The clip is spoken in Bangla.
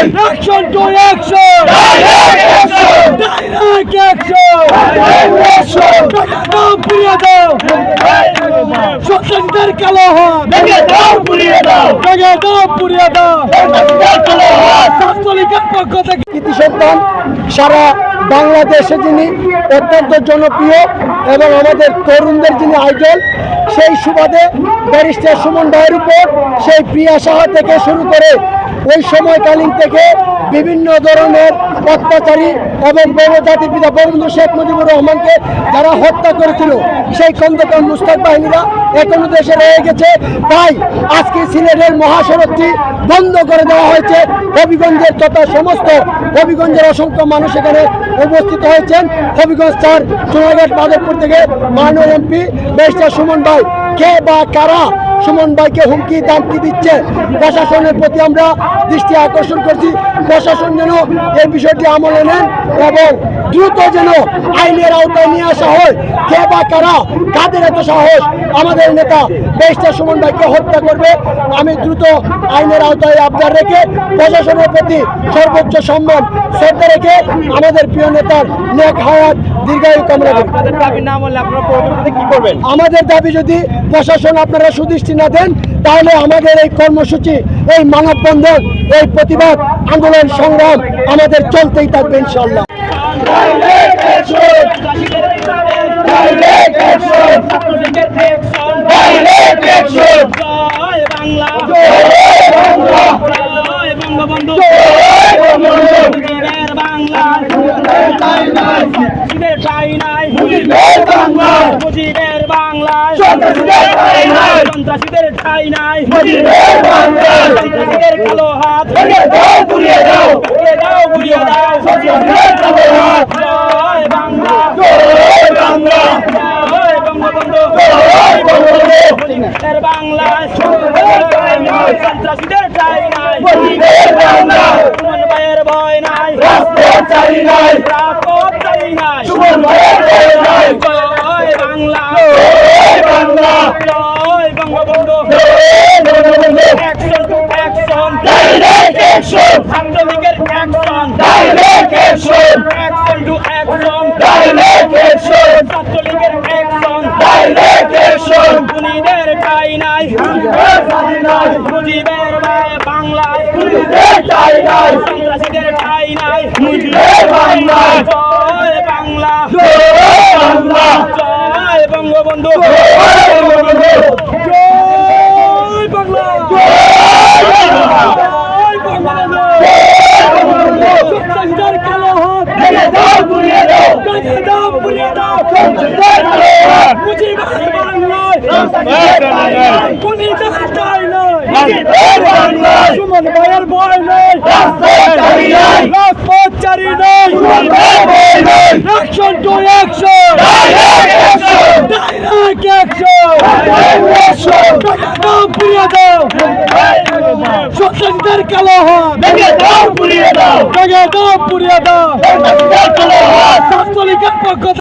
Action to action! Direct action! Direct action! দাও পুড়িয়ে দাও! সন্ত্রাসীদের কালো হাত! দাও পুড়িয়ে দাও! দাও পুড়িয়ে দাও! ছাত্রলীগের পক্ষ থেকে কৃতি সন্তান সারা বাংলাদেশে যিনি অত্যন্ত জনপ্রিয় এবং আমাদের তরুণদের যিনি আইডল, সেই সুবাদে ব্যারিস্টার সুমন ভাইয়ের উপর সেই প্রিয়া সাহা থেকে শুরু করে ওই সময়কালীন থেকে বিভিন্ন ধরনের অত্যাচারী এবং জাতির পিতা বঙ্গবন্ধু শেখ মুজিবুর রহমানকে যারা হত্যা করেছিল সেই খন্দকার মুস্তাক বাহিনীরা এখনো দেশে রয়ে গেছে। তাই আজকে সিলেটের মহাসড়কটি বন্ধ করে দেওয়া হয়েছে। হবিগঞ্জের তথা সমস্ত হবিগঞ্জের অসংখ্য মানুষ এখানে উপস্থিত হয়েছেন। হবিগঞ্জ 4 চুনাঘাট মাধবপুর থেকে মাননীয় এমপি ব্যারিস্টার সুমন ভাই, কে বা কারা সুমন ভাইকে হুমকি দামকি দিচ্ছে, প্রশাসনের প্রতি আমরা দৃষ্টি আকর্ষণ করছি। প্রশাসন যেন এই বিষয়টি আমলে নেন এবং দ্রুত যেন আইনের আওতায় নিয়ে আসা হয়। কে বা কারা, কাদের এত সাহস আমাদের নেতা ব্যারিস্টার সুমন ভাইকে হত্যা করবে? আমি দ্রুত আইনের আওতায় আবদার রেখে প্রশাসনের প্রতি সর্বোচ্চ সম্মান শ্রদ্ধা রেখে আমাদের প্রিয় নেতার নেক হায়াত দীর্ঘায়ু কামনা করি। আমাদের দাবি যদি প্রশাসন আপনারা সুদৃষ্টি না দেন, তাহলে আমাদের এই কর্মসূচি, এই মানববন্ধন, এই প্রতিবাদ আন্দোলন সংগ্রাম আমাদের চলতেই থাকবে ইনশাআল্লাহ। মুজিবের বাংলায় সন্ত্রাসীদের ঠাঁই নাই, সন্ত্রাসীদের কালো হাত দাও পুড়িয়ে দাও, পুড়িয়ে দাও। জয় বাংলা, জয় বাংলা, জয় বঙ্গবন্ধু, জয় বঙ্গবন্ধু। মুজিবের বাংলায় সন্ত্রাসীদের ঠাঁই নাই, সুমন ভাইয়ের ভয় নাই, রাজপথ চাই নাই, সুমন ভাইয়ের ভয় নাই। জয় বাংলা, জয় বাংলা, জয় বঙ্গবন্ধু, জয় Bangabandhu. Action to action, direct action, ছাত্রলীগের action, direct action, action to action, direct action, ছাত্রলীগের অ্যাকশন, ডাইরেক্ট অ্যাকশন। খুনিদের ঠাঁই নাই, মুজিবের বাংলায় ঠাঁই নাই, সন্ত্রাসীদের ঠাঁই নাই, মুজিবের বাংলায়। জয় বাংলা, জয় বাংলা, জয় বঙ্গবন্ধু, জয় বঙ্গবন্ধু, জয় বাংলা, জয় বঙ্গবন্ধু, সন্ত্রাসীদের কালো হাত দাও পুড়িয়ে দাও, দাও পুড়িয়ে দাও। মুজিবের বাংলায় খুনিদের ঠাঁই নাই, সুমন ভাইয়ের ভয় নেই, রাজপথ চারি নাই। Action to action! Direct action! দাও পুড়িয়ে দাও, সন্ত্রাসীদের কালো হাত দাও পুড়িয়ে দাও, দাও পুড়িয়ে দাও। ছাত্রলীগের পক্ষ